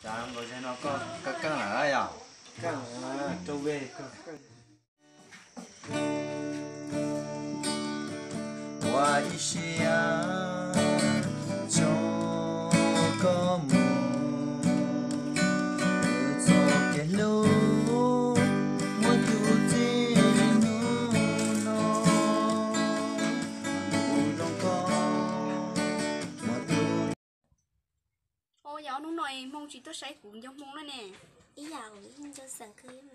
Chả ngồi trên nó có căng là ai à? Căng là trâu về. Qua đi xia cho có mù cho cái lô mua tu tin nó không có mua tu. Ô giáo nó nói mong chỉ tôi say cũng trong mong đó nè. Ý giàu ý cho sẵn khơi mà.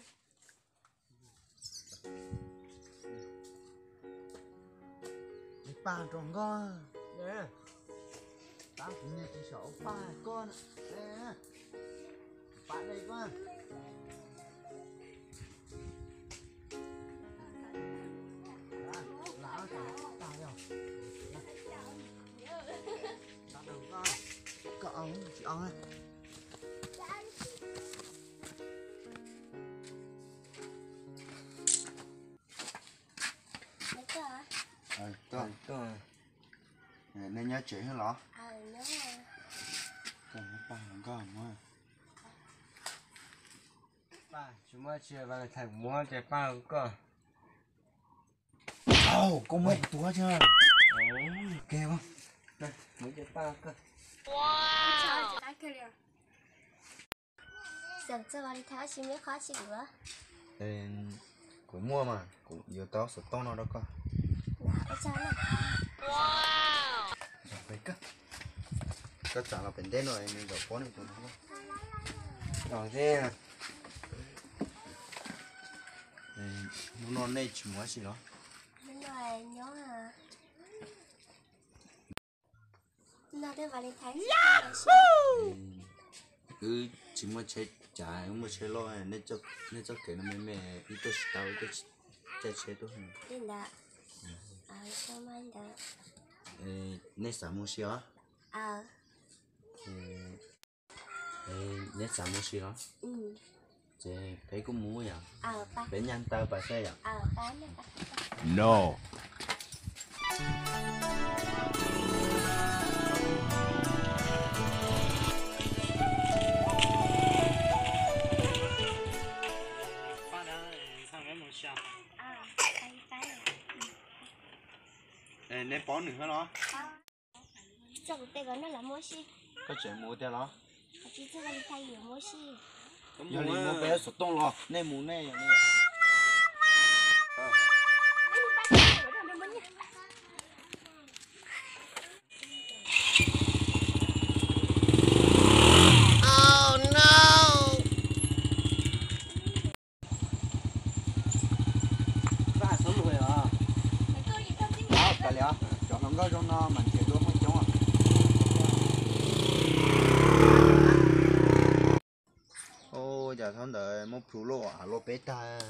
Ba tròn con nè, ba cũng như chỉ số ba con nè, ba đây con. Lão ta đâu? Ta đâu con? Có ông chị ông ấy. Có. Nên nhớ chuyện hả lọ? Nhớ rồi. Còn ba còn con mà. Ba, chúng ta chưa vào thành mua cái ba con. Con mấy tua chưa? Ok không? Đây, mấy cái ba con. Wow. Cái kia liền. Sẵn cho vào đi tháo xin mấy khó chịu nữa. Cũng mua mà, cũng nhiều tao sụt to nó đâu con. Ở sao này? Wow. Vậy cơ. Các chả là bên đây rồi mình đổ con này tụi nó. Rồi thế. Nó này chỉ mua gì đó. Đúng rồi, nhớ à. Nó đưa vào đi tháo. Cứ chỉ mua chơi trái mua chơi lo nên cho cái nó mẹ ít tôi tao tôi chơi tôi hơn. Đến đó. Sao mà anh đó? Nên sao mua xí á? Nên sao mua xí đó? Chị thấy cũng mua vậy? Ba. Để nhanh tao bà xe vậy? Ba nữa. No. Nên bó nữa hả nó? Cho cái tên nó là mua xí. Có chuyện mua theo nó? Chị cho vào đi thay nhiều mua xí. Giờ đi mua bé sụt tông lo, nên mua này vậy nè. Có trong nó mình chỉ có mấy chỗ à. Ô giờ thằng đợi một phụ lô à lô bé ta.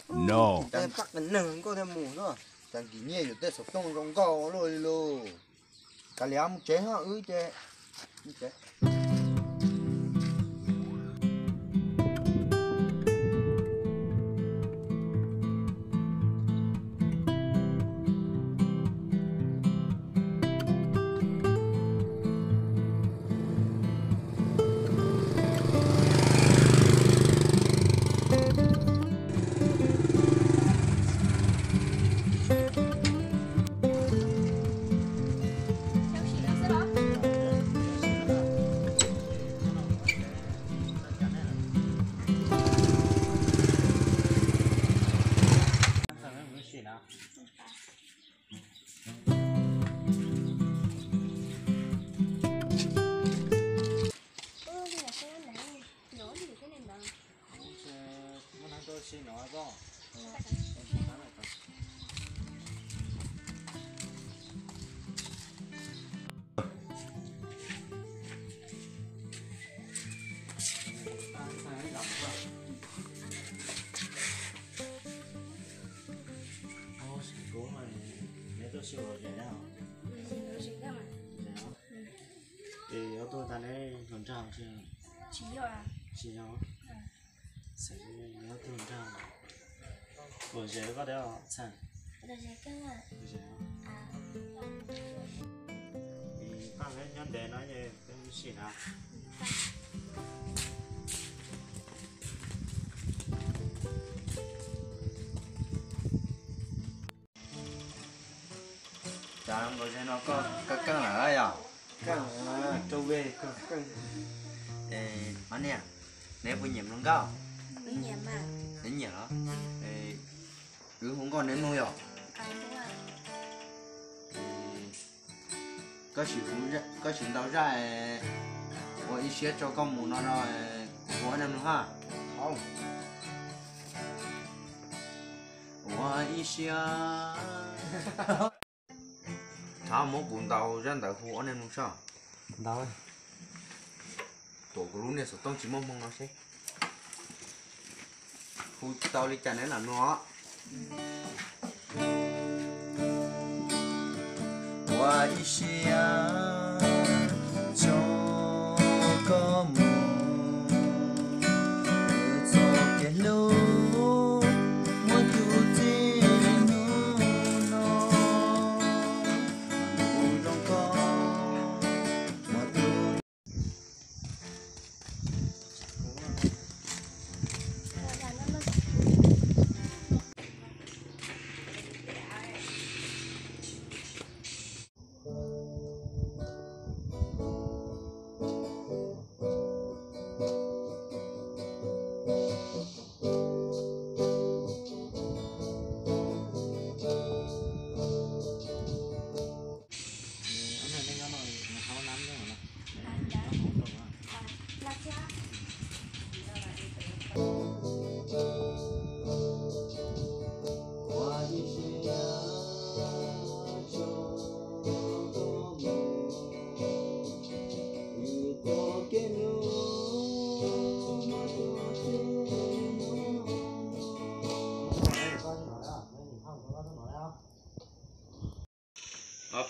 No. Đang bắt cái nừng có thêm mù nữa. Đang chỉ nhẹ rồi tới sụp tông trong cao rồi luôn. Cả lẽ một chế ha chế. Chế. Xin nói có. Siêu rồi nào? Thì ô tô ta này còn trào chưa? Chỉ rồi à? Chỉ nhau. Sẽ nhớ thường trào. Buổi chiều có đeo chẳng? Được rồi cơ mà. Buổi chiều. Thì con ấy nhân đề nói như cái gì nào? Tao có cho nó có căng ở đây à? Căng trâu về căng. Anh nè, nếu vừa nhầm luôn cao. Ở nhà mà. Đến nhở. Cứ không còn đến nuôi à? Đúng rồi. Có chuyện đâu ra我一些做公務那我能哈好我一下他冇管到人大户安能啥 Đâu ấy. tổ của lúc này số tông chỉ mong mong nó sẽ khu tao đi chả nên là nó 我一下做个梦，走的路我独自努力，路中高我独。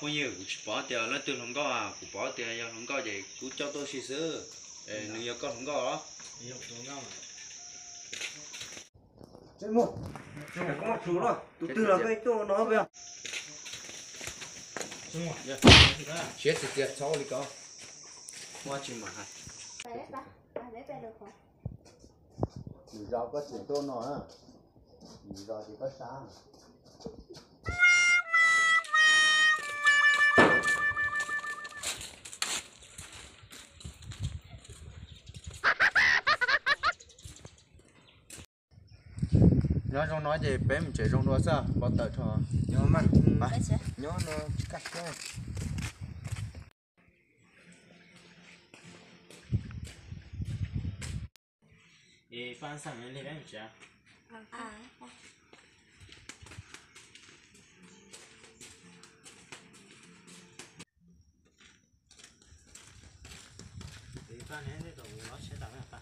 Bây giờ cũng bỏ tiền nó từ không có à, cũng bỏ tiền giờ không có gì, cũng cho tôi xí xứ, nếu giờ con không có đó. Chết một, có một chú rồi, từ từ là cái tôi nói bây giờ. Chết thì chết sau đi con. Mua chim mà hả? Rủi ro có chuyện tôi nói á, rủi ro thì có sao? Nhớ trong nói gì bé mình chỉ trong đó sao có tờ thọ nhớ mà nhớ nó cắt ra Phan sang lên lên chứ Phan lên đây rồi nó sẽ tạo ra